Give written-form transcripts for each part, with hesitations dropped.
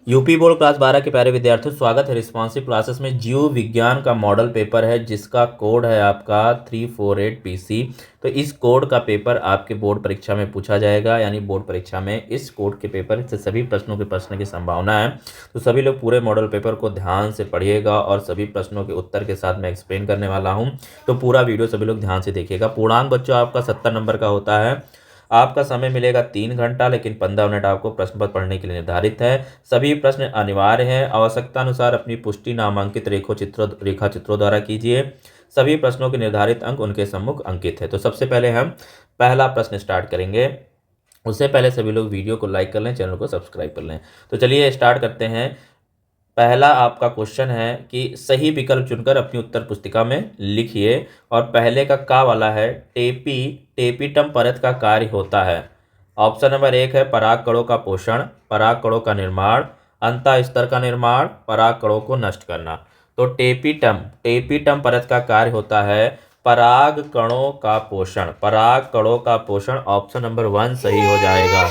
UP board class 12 के प्यारे विद्यार्थियों, स्वागत है रिस्पॉन्सिव क्लासेस में। जीव विज्ञान का मॉडल पेपर है जिसका कोड है आपका 348PC। तो इस कोड का पेपर आपके बोर्ड परीक्षा में पूछा जाएगा, यानी बोर्ड परीक्षा में इस कोड के पेपर से सभी प्रश्नों के प्रश्न की संभावना है। तो सभी लोग पूरे मॉडल पेपर को ध्यान से पढ़िएगा और सभी प्रश्नों के उत्तर के साथ मैं एक्सप्लेन करने वाला हूँ। तो पूरा वीडियो सभी लोग ध्यान से देखिएगा। पूर्णांक बच्चों आपका 70 नंबर का होता है। आपका समय मिलेगा 3 घंटा, लेकिन 15 मिनट आपको प्रश्न पत्र पढ़ने के लिए निर्धारित है। सभी प्रश्न अनिवार्य हैं। आवश्यकता अनुसार अपनी पुष्टि नामांकित रेखा चित्रों द्वारा कीजिए। सभी प्रश्नों के निर्धारित अंक उनके सम्मुख अंकित है। तो सबसे पहले हम पहला प्रश्न स्टार्ट करेंगे। उससे पहले सभी लोग वीडियो को लाइक कर लें, चैनल को सब्सक्राइब कर लें। तो चलिए स्टार्ट करते हैं। पहला आपका क्वेश्चन है कि सही विकल्प चुनकर अपनी उत्तर पुस्तिका में लिखिए। और पहले का वाला है, टेपिटम परत का कार्य होता है। ऑप्शन नंबर 1 है पराग कणों का पोषण, पराग कणों का निर्माण, अंतः स्तर का निर्माण, पराग कणों को नष्ट करना। तो टेपिटम परत का कार्य होता है पराग कणों का पोषण। पराग कणों का पोषण ऑप्शन नंबर 1 सही हो जाएगा।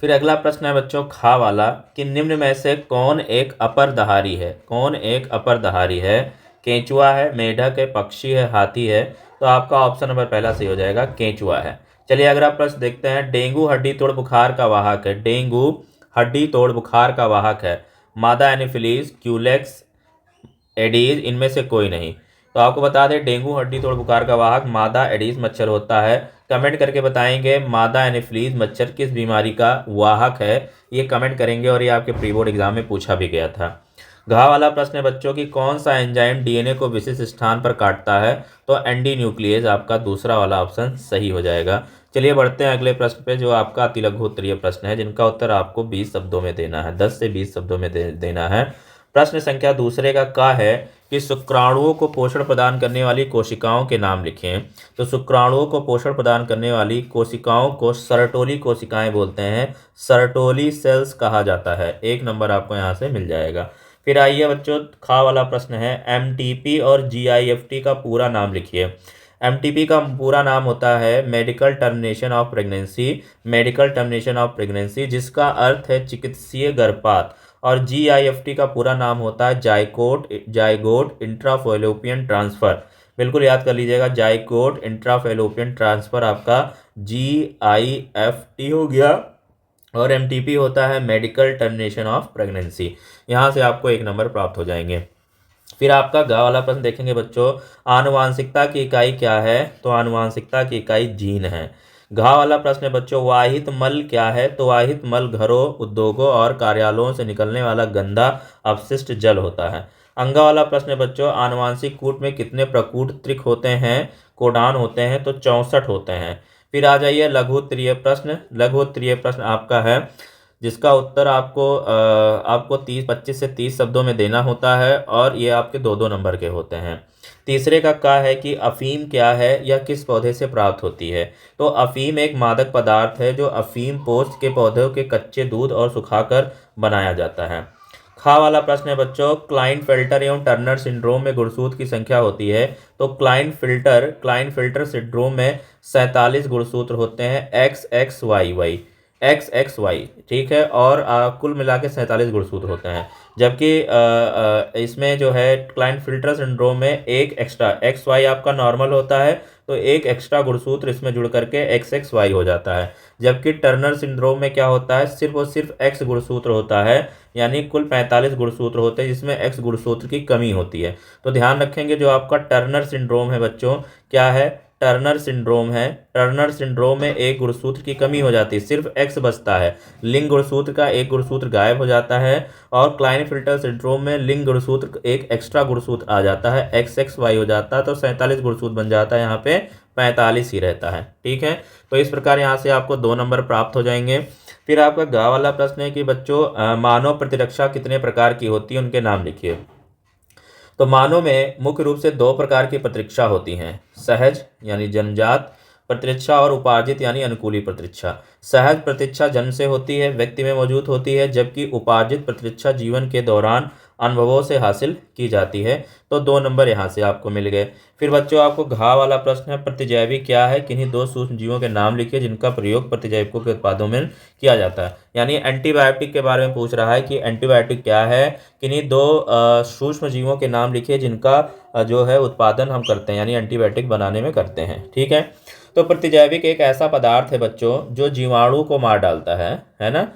फिर अगला प्रश्न है बच्चों खा वाला, कि निम्न में से कौन एक अपरदहारी है। कौन एक अपरदहारी है? केंचुआ है, मेढक है, पक्षी है, हाथी है। तो आपका ऑप्शन नंबर पहला सही हो जाएगा, केंचुआ है। चलिए अगला प्रश्न देखते हैं। डेंगू हड्डी तोड़ बुखार का वाहक है। डेंगू हड्डी तोड़ बुखार का वाहक है मादा एनोफिलीज, क्यूलेक्स, एडीज, इनमें से कोई नहीं। तो आपको बता दें डेंगू हड्डी तोड़ बुखार का वाहक मादा एडीज मच्छर होता है। कमेंट करके बताएंगे मादा एनोफिलीज मच्छर किस बीमारी का वाहक है, ये कमेंट करेंगे। और ये आपके प्री बोर्ड एग्जाम में पूछा भी गया था। घा वाला प्रश्न है बच्चों की कौन सा एंजाइम डीएनए को विशिष्ट स्थान पर काटता है। तो एंडी न्यूक्लियस आपका दूसरा वाला ऑप्शन सही हो जाएगा। चलिए बढ़ते हैं अगले प्रश्न पे, जो आपका अति लघु उत्तरीय प्रश्न है, जिनका उत्तर आपको 20 शब्दों में देना है। 10 से 20 शब्दों में देना है। प्रश्न संख्या दूसरे का है कि शुक्राणुओं को पोषण प्रदान करने वाली कोशिकाओं के नाम लिखें। तो शुक्राणुओं को पोषण प्रदान करने वाली कोशिकाओं को सरटोली कोशिकाएं बोलते हैं। सरटोली सेल्स कहा जाता है। 1 नंबर आपको यहाँ से मिल जाएगा। फिर आइए बच्चों खा वाला प्रश्न है, एमटीपी और जीआईएफटी का पूरा नाम लिखिए। एमटीपी का पूरा नाम होता है medical termination of pregnancy. Medical termination of pregnancy, जिसका अर्थ है चिकित्सीय गर्भपात। और जीआईएफटी का पूरा नाम होता है जाइगोट इंट्राफेलोपियन ट्रांसफर। बिल्कुल याद कर लीजिएगा, जाइगोट इंट्राफेलोपियन ट्रांसफर आपका जीआईएफटी हो गया। और एमटीपी होता है मेडिकल टर्मिनेशन ऑफ प्रेगनेंसी। यहाँ से आपको 1 नंबर प्राप्त हो जाएंगे। फिर आपका ग वाला प्रश्न देखेंगे बच्चों, आनुवांशिकता की इकाई क्या है। तो आनुवांशिकता की इकाई जीन है। घा वाला प्रश्न है बच्चों, वाहित मल क्या है। तो वाहित मल घरों, उद्योगों और कार्यालयों से निकलने वाला गंदा अपशिष्ट जल होता है। अंगा वाला प्रश्न है बच्चों, आनुवांशिक कूट में कितने प्रकूट त्रिक होते हैं। कोडान होते हैं। तो 64 होते हैं। फिर आ जाइए लघु उत्तरीय प्रश्न। लघु उत्तरीय प्रश्न आपका है जिसका उत्तर आपको 25 से 30 शब्दों में देना होता है। और ये आपके 2-2 नंबर के होते हैं। तीसरे का है कि अफीम क्या है, यह किस पौधे से प्राप्त होती है। तो अफीम एक मादक पदार्थ है जो अफीम पोस्त के पौधों के कच्चे दूध और सुखाकर बनाया जाता है। खा वाला प्रश्न है बच्चों, क्लाइनफेल्टर एवं टर्नर सिंड्रोम में गुणसूत्र की संख्या होती है। तो क्लाइनफिल्टर सिंड्रोम में 47 गुणसूत्र होते हैं, XXYY। ठीक है। और कुल मिला के 47 गुणसूत्र होते हैं। जबकि इसमें जो है क्लाइनफिल्टर सिंड्रोम में एक एक्स्ट्रा XY आपका नॉर्मल होता है, तो एक एक्स्ट्रा गुणसूत्र इसमें जुड़ करके XXY हो जाता है। जबकि टर्नर सिंड्रोम में क्या होता है, सिर्फ और सिर्फ X गुणसूत्र होता है, यानी कुल 45 गुणसूत्र होते हैं जिसमें X गुणसूत्र की कमी होती है। तो ध्यान रखेंगे जो आपका टर्नर सिंड्रोम है बच्चों, क्या है, टर्नर सिंड्रोम है। टर्नर सिंड्रोम में एक गुणसूत्र की कमी हो जाती है, सिर्फ X बचता है। लिंग गुणसूत्र का एक गुणसूत्र गायब हो जाता है। और क्लाइनफिल्टर सिंड्रोम में लिंग गुणसूत्र एक एक्स्ट्रा गुणसूत्र आ जाता है, XXY हो जाता है। तो 47 गुणसूत्र बन जाता है, यहाँ पे 45 ही रहता है। ठीक है। तो इस प्रकार यहाँ से आपको 2 नंबर प्राप्त हो जाएंगे। फिर आपका गा वाला प्रश्न है कि बच्चों मानव प्रतिरक्षा कितने प्रकार की होती है, उनके नाम लिखिए। तो मानव में मुख्य रूप से 2 प्रकार की प्रतिरक्षा होती हैं, सहज यानी जन्मजात प्रतिरक्षा और उपार्जित यानी अनुकूली प्रतिरक्षा। सहज प्रतिरक्षा जन्म से होती है, व्यक्ति में मौजूद होती है, जबकि उपार्जित प्रतिरक्षा जीवन के दौरान अनुभवों से हासिल की जाती है। तो 2 नंबर यहाँ से आपको मिल गए। फिर बच्चों आपको घ वाला प्रश्न है, प्रतिजैवी क्या है, किन्हीं 2 सूक्ष्म जीवों के नाम लिखिए जिनका प्रयोग प्रतिजैविकों के उत्पादों में किया जाता है। यानी एंटीबायोटिक के बारे में पूछ रहा है कि एंटीबायोटिक क्या है, किन्हीं 2 सूक्ष्म जीवों के नाम लिखिए जिनका जो है उत्पादन हम करते हैं, यानी एंटीबायोटिक बनाने में करते हैं। ठीक है, तो प्रतिजैविक एक ऐसा पदार्थ है बच्चों जो जीवाणु को मार डालता है ना।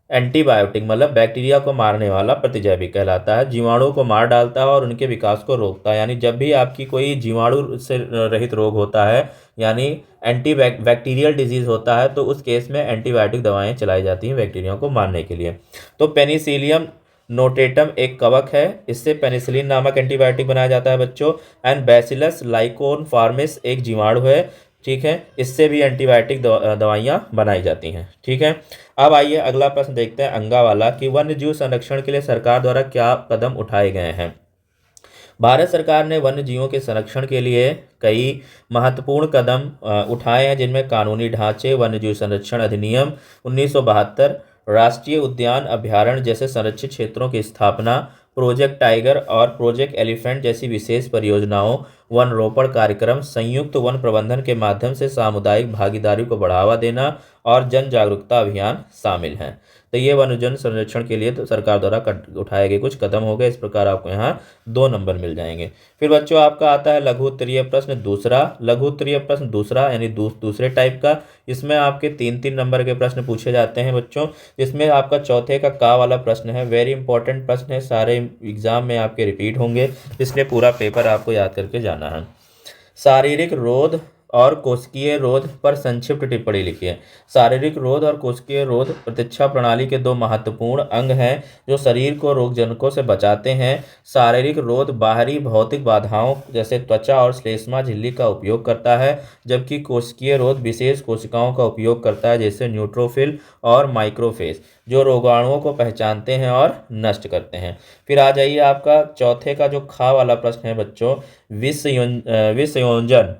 एंटीबायोटिक मतलब बैक्टीरिया को मारने वाला प्रतिजैविक कहलाता है, जीवाणु को मार डालता है और उनके विकास को रोकता है। यानी जब भी आपकी कोई जीवाणु से रहित रोग होता है, यानी बैक्टीरियल डिजीज होता है, तो उस केस में एंटीबायोटिक दवाएं चलाई जाती हैं बैक्टीरिया को मारने के लिए। तो पेनिसिलियम नोटेटम एक कवक है, इससे पेनिसिलिन नामक एंटीबायोटिक बनाया जाता है बच्चों। एंड बैसिलस लाइकोनफॉर्मिस एक जीवाणु है, ठीक है, इससे भी एंटीबायोटिक दवाइयाँ बनाई जाती हैं। ठीक है, अब आइए अगला प्रश्न देखते हैं अंगा वाला कि वन्य जीव संरक्षण के लिए सरकार द्वारा क्या कदम उठाए गए हैं। भारत सरकार ने वन्य जीवों के संरक्षण के लिए कई महत्वपूर्ण कदम उठाए हैं, जिनमें कानूनी ढांचे, वन्य जीव संरक्षण अधिनियम 1972, राष्ट्रीय उद्यान अभ्यारण्य जैसे संरक्षित क्षेत्रों की स्थापना, प्रोजेक्ट टाइगर और प्रोजेक्ट एलिफेंट जैसी विशेष परियोजनाओं, वन रोपण कार्यक्रम, संयुक्त वन प्रबंधन के माध्यम से सामुदायिक भागीदारी को बढ़ावा देना और जन जागरूकता अभियान शामिल हैं। तो ये वन्यजन संरक्षण के लिए तो सरकार द्वारा उठाए गए कुछ कदम हो गए। इस प्रकार आपको यहाँ 2 नंबर मिल जाएंगे। फिर बच्चों आपका आता है लघु उत्तरीय प्रश्न दूसरा। लघु उत्तरीय प्रश्न दूसरा यानी दूसरे टाइप का, इसमें आपके 3-3 नंबर के प्रश्न पूछे जाते हैं बच्चों। इसमें आपका चौथे का वाला प्रश्न है, वेरी इंपॉर्टेंट प्रश्न है, सारे एग्जाम में आपके रिपीट होंगे, इसलिए पूरा पेपर आपको याद करके जाना है। शारीरिक रोध और कोशिकीय रोध पर संक्षिप्त टिप्पणी लिखिए। शारीरिक रोध और कोशिकीय रोध प्रतिरक्षा प्रणाली के 2 महत्वपूर्ण अंग हैं जो शरीर को रोगजनकों से बचाते हैं। शारीरिक रोध बाहरी भौतिक बाधाओं जैसे त्वचा और श्लेष्मा झिल्ली का उपयोग करता है, जबकि कोशिकीय रोध विशेष कोशिकाओं का उपयोग करता है जैसे न्यूट्रोफिल और माइक्रोफेज, जो रोगाणुओं को पहचानते हैं और नष्ट करते हैं। फिर आ जाइए आपका चौथे का जो खा वाला प्रश्न है बच्चों, विषयोजन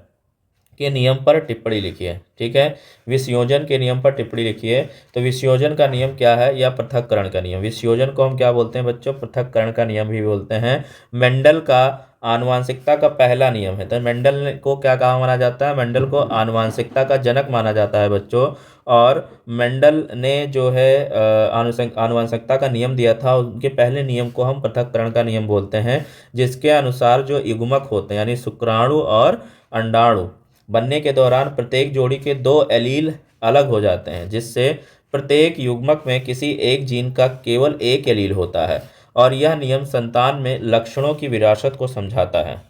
के नियम पर टिप्पणी लिखिए। ठीक है, विषयोजन के नियम पर टिप्पणी लिखिए। तो विषयोजन का नियम क्या है, या पृथक्करण का नियम। विषयोजन को हम क्या बोलते हैं बच्चों, पृथक्करण का नियम भी बोलते हैं। मेंडल का आनुवांशिकता का पहला नियम है। तो मेंडल को क्या कहा माना जाता है, मेंडल को आनुवांशिकता का जनक माना जाता है बच्चों। और मेंडल ने जो है आनुवंशिकता का नियम दिया था, उनके पहले नियम को हम पृथक्करण का नियम बोलते हैं, जिसके अनुसार जो युग्मक होते हैं यानी शुक्राणु और अंडाणु बनने के दौरान प्रत्येक जोड़ी के 2 एलील अलग हो जाते हैं, जिससे प्रत्येक युग्मक में किसी एक जीन का केवल एक एलील होता है, और यह नियम संतान में लक्षणों की विरासत को समझाता है।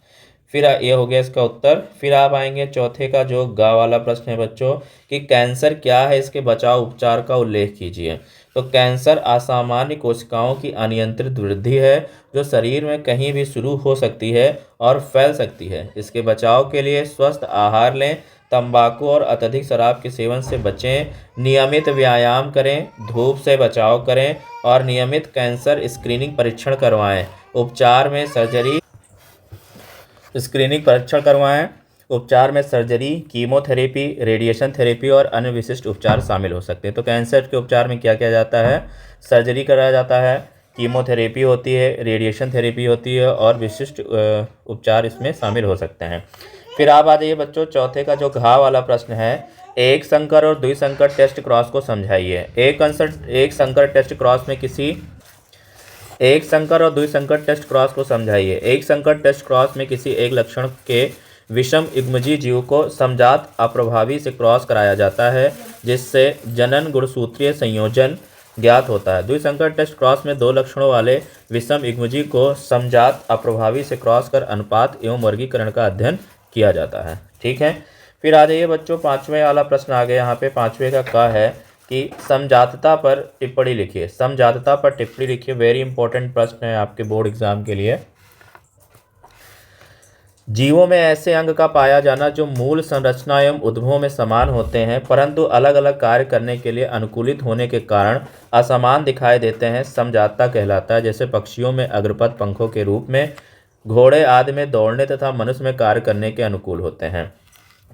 फिर ये हो गया इसका उत्तर। फिर आप आएंगे चौथे का जो गा वाला प्रश्न है बच्चों कि कैंसर क्या है, इसके बचाव उपचार का उल्लेख कीजिए। तो कैंसर असामान्य कोशिकाओं की अनियंत्रित वृद्धि है जो शरीर में कहीं भी शुरू हो सकती है और फैल सकती है। इसके बचाव के लिए स्वस्थ आहार लें, तंबाकू और अत्यधिक शराब के सेवन से बचें, नियमित व्यायाम करें, धूप से बचाव करें और नियमित कैंसर स्क्रीनिंग परीक्षण करवाएं। उपचार में सर्जरी, कीमोथेरेपी, रेडिएशन थेरेपी और अन्य विशिष्ट उपचार शामिल हो सकते हैं। तो कैंसर के उपचार में क्या किया जाता है, सर्जरी कराया जाता है, कीमोथेरेपी होती है, रेडिएशन थेरेपी होती है और विशिष्ट उपचार इसमें शामिल हो सकते हैं। फिर आप आ जाइए बच्चों चौथे का जो घा वाला प्रश्न है, एक संकर और द्विसंकर टेस्ट क्रॉस को समझाइए। एक संकर टेस्ट क्रॉस में किसी एक संकर और द्विसंकर टेस्ट क्रॉस को समझाइए। एक संकर टेस्ट क्रॉस में किसी एक लक्षण के विषम युग्मजीव जीव को समजात अप्रभावी से क्रॉस कराया जाता है, जिससे जनन गुणसूत्रीय संयोजन ज्ञात होता है। द्विसंकर टेस्ट क्रॉस में 2 लक्षणों वाले विषम युग्मजीव को समजात अप्रभावी से क्रॉस कर अनुपात एवं वर्गीकरण का अध्ययन किया जाता है। ठीक है, फिर आ जाइए बच्चों 5वें वाला प्रश्न आ गया यहाँ पे। 5वें का है कि समजातता पर टिप्पणी लिखिए। समजातता पर टिप्पणी लिखिए, वेरी इंपॉर्टेंट प्रश्न है आपके बोर्ड एग्जाम के लिए। जीवों में ऐसे अंग का पाया जाना जो मूल संरचना एवं उद्भव में समान होते हैं, परंतु अलग अलग कार्य करने के लिए अनुकूलित होने के कारण असमान दिखाई देते हैं, समजातता कहलाता है। जैसे पक्षियों में अग्रपद पंखों के रूप में, घोड़े आदि में दौड़ने तथा मनुष्य में कार्य करने के अनुकूल होते हैं।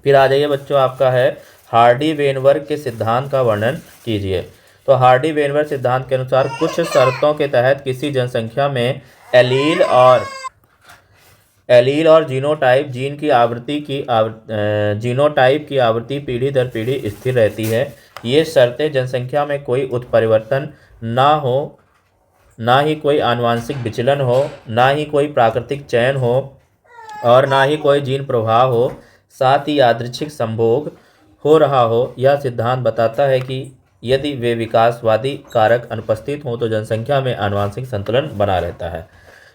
फिर आ जाइए बच्चों आपका है हार्डी वेनबर्ग के सिद्धांत का वर्णन कीजिए। तो हार्डी वेनबर्ग सिद्धांत के अनुसार कुछ शर्तों के तहत किसी जनसंख्या में एलील और जीनोटाइप जीनोटाइप की आवृत्ति पीढ़ी दर पीढ़ी स्थिर रहती है। ये शर्तें जनसंख्या में कोई उत्परिवर्तन ना हो, ना ही कोई आनुवंशिक विचलन हो, ना ही कोई प्राकृतिक चयन हो और ना ही कोई जीन प्रभाव हो, साथ ही यादृच्छिक संभोग हो रहा हो। यह सिद्धांत बताता है कि यदि वे विकासवादी कारक अनुपस्थित हों तो जनसंख्या में आनुवंशिक संतुलन बना रहता है।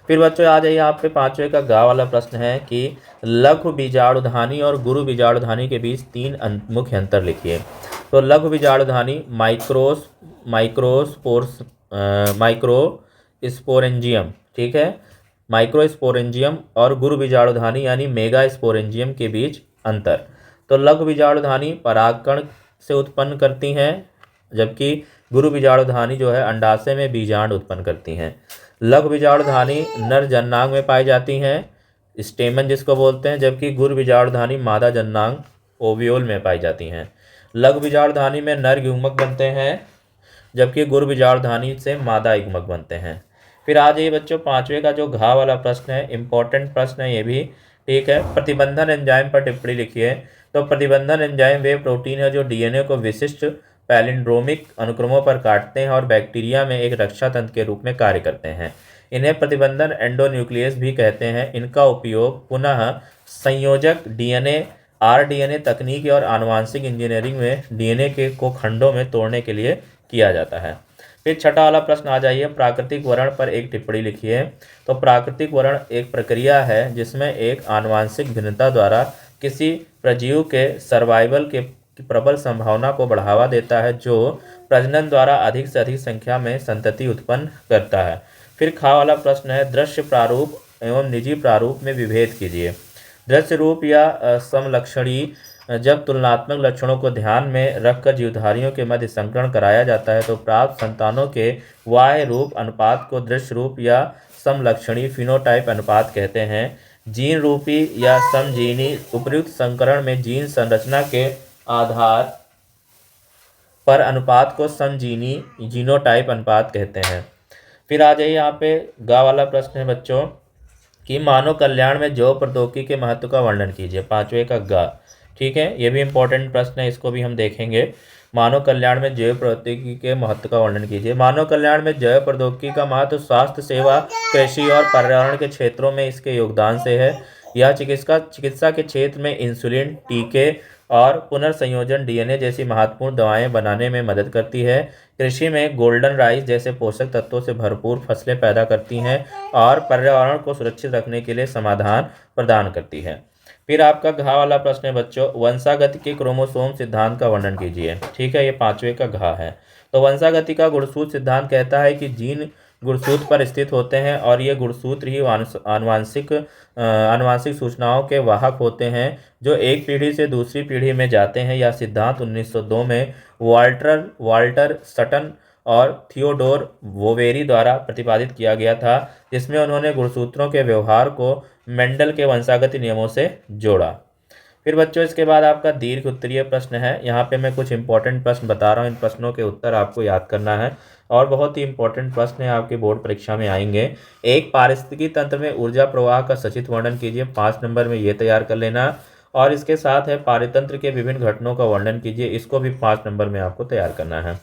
फिर बच्चों आ जाइए, यहाँ पे 5वें का गा वाला प्रश्न है कि लघु बीजाणुधानी और गुरु बीजाणुधानी के बीच 3 मुख्य अंतर लिखिए। तो लघु बीजाणुधानी माइक्रोस्पोरेंजियम, ठीक है, माइक्रोस्पोरेंजियम और गुरु बीजाणुधानी यानी मेगा स्पोरेंजियम के बीच अंतर। तो लघु बीजाणुधानी परागकण से उत्पन्न करती हैं, जबकि गुरु बीजाणुधानी जो है अंडाशय में बीजांड उत्पन्न करती हैं। लघु बीजाणुधानी नर जननांग में पाई जाती हैं, स्टेमन जिसको बोलते हैं, जबकि गुरु बीजाणुधानी मादा जननांग ओव्यूल में पाई जाती हैं। लघु बीजाणुधानी में नर युग्मक बनते हैं, जबकि गुरु बीजाणुधानी से मादा युग्मक बनते हैं। फिर आ जाइए बच्चों, 5वें का जो घा वाला प्रश्न है, इंपॉर्टेंट प्रश्न है ये भी, ठीक है। प्रतिबंधन एंजाइम पर टिप्पणी लिखिए। तो प्रतिबंधन एंजाइम वे प्रोटीन है जो डीएनए को विशिष्ट पैलिंड्रोमिक अनुक्रमों पर काटते हैं और बैक्टीरिया में एक रक्षा तंत्र के रूप में कार्य करते हैं। इन्हें प्रतिबंधन एंडोन्यूक्लियस भी कहते हैं। इनका उपयोग पुनः संयोजक डीएनए, आरडीएनए तकनीक और आनुवांशिक इंजीनियरिंग में डीएनए को खंडों में तोड़ने के लिए किया जाता है। फिर 6वां वाला प्रश्न आ जाइए, प्राकृतिक वर्ण पर एक टिप्पणी लिखिए। तो प्राकृतिक वर्ण एक प्रक्रिया है जिसमें एक आनुवांशिक भिन्नता द्वारा किसी प्रजीव के सर्वाइवल के प्रबल संभावना को बढ़ावा देता है, जो प्रजनन द्वारा अधिक से अधिक संख्या में संतति उत्पन्न करता है। फिर खा वाला प्रश्न है, दृश्य प्रारूप एवं निजी प्रारूप में विभेद कीजिए। दृश्य रूप या समलक्षणी जब तुलनात्मक लक्षणों को ध्यान में रखकर जीवधारियों के मध्य संकरण कराया जाता है तो प्राप्त संतानों के बाह्य रूप अनुपात को दृश्य रूप या समलक्षणी फिनोटाइप अनुपात कहते हैं। जीन रूपी या समजीनी उपर्युक्त संकरण में जीन संरचना के आधार पर अनुपात को समजीनी जीनोटाइप अनुपात कहते हैं। फिर आ जाइए, यहाँ पे गा वाला प्रश्न है बच्चों कि मानव कल्याण में जैव प्रौद्योगिकी के महत्व का वर्णन कीजिए। 5वें का गा, ठीक है, ये भी इंपॉर्टेंट प्रश्न है, इसको भी हम देखेंगे। मानव कल्याण में जैव प्रौद्योगिकी के महत्व का वर्णन कीजिए। मानव कल्याण में जैव प्रौद्योगिकी का महत्व स्वास्थ्य सेवा, कृषि और पर्यावरण के क्षेत्रों में इसके योगदान से है। यह चिकित्सा के क्षेत्र में इंसुलिन, टीके और पुनर्संयोजन डीएनए जैसी महत्वपूर्ण दवाएं बनाने में मदद करती है। कृषि में गोल्डन राइस जैसे पोषक तत्वों से भरपूर फसलें पैदा करती हैं और पर्यावरण को सुरक्षित रखने के लिए समाधान प्रदान करती है। फिर आपका घा वाला प्रश्न है बच्चों, वंशागति के क्रोमोसोम सिद्धांत का वर्णन कीजिए। ठीक है, ये 5वें का घा है। तो वंशागति का गुणसूत्र सिद्धांत कहता है कि जीन गुणसूत्र पर स्थित होते हैं और ये गुणसूत्र ही आनुवांशिक सूचनाओं के वाहक होते हैं जो एक पीढ़ी से दूसरी पीढ़ी में जाते हैं। यह सिद्धांत 1902 में वाल्टर सटन और थियोडोर वोवेरी द्वारा प्रतिपादित किया गया था, जिसमें उन्होंने गुणसूत्रों के व्यवहार को मेंडल के वंशागति नियमों से जोड़ा। फिर बच्चों इसके बाद आपका दीर्घ उत्तरीय प्रश्न है। यहाँ पे मैं कुछ इंपॉर्टेंट प्रश्न बता रहा हूँ, इन प्रश्नों के उत्तर आपको याद करना है और बहुत ही इंपॉर्टेंट प्रश्न है, आपके बोर्ड परीक्षा में आएंगे। एक पारिस्थितिकी तंत्र में ऊर्जा प्रवाह का सचित्र वर्णन कीजिए, 5 नंबर में ये तैयार कर लेना। और इसके साथ है पारितंत्र के विभिन्न घटनों का वर्णन कीजिए, इसको भी 5 नंबर में आपको तैयार करना है।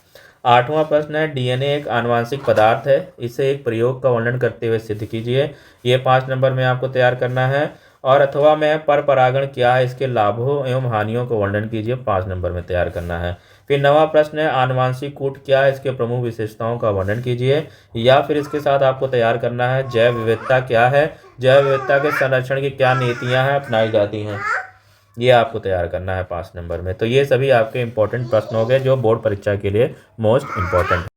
8वां प्रश्न है, डीएनए एक आनुवांशिक पदार्थ है, इसे एक प्रयोग का वर्णन करते हुए सिद्ध कीजिए, ये 5 नंबर में आपको तैयार करना है। और अथवा में पर परागण क्या है, इसके लाभों एवं हानियों को वर्णन कीजिए, 5 नंबर में तैयार करना है। फिर 9वां प्रश्न है, आनुवांशिक कूट क्या है, इसके प्रमुख विशेषताओं का वर्णन कीजिए। या फिर इसके साथ आपको तैयार करना है, जैव विविधता क्या है, जैव विविधता के संरक्षण की क्या नीतियां हैं अपनाई जाती हैं, ये आपको तैयार करना है 5 नंबर में। तो ये सभी आपके इंपॉर्टेंट प्रश्न हो गए जो बोर्ड परीक्षा के लिए मोस्ट इंपॉर्टेंट है।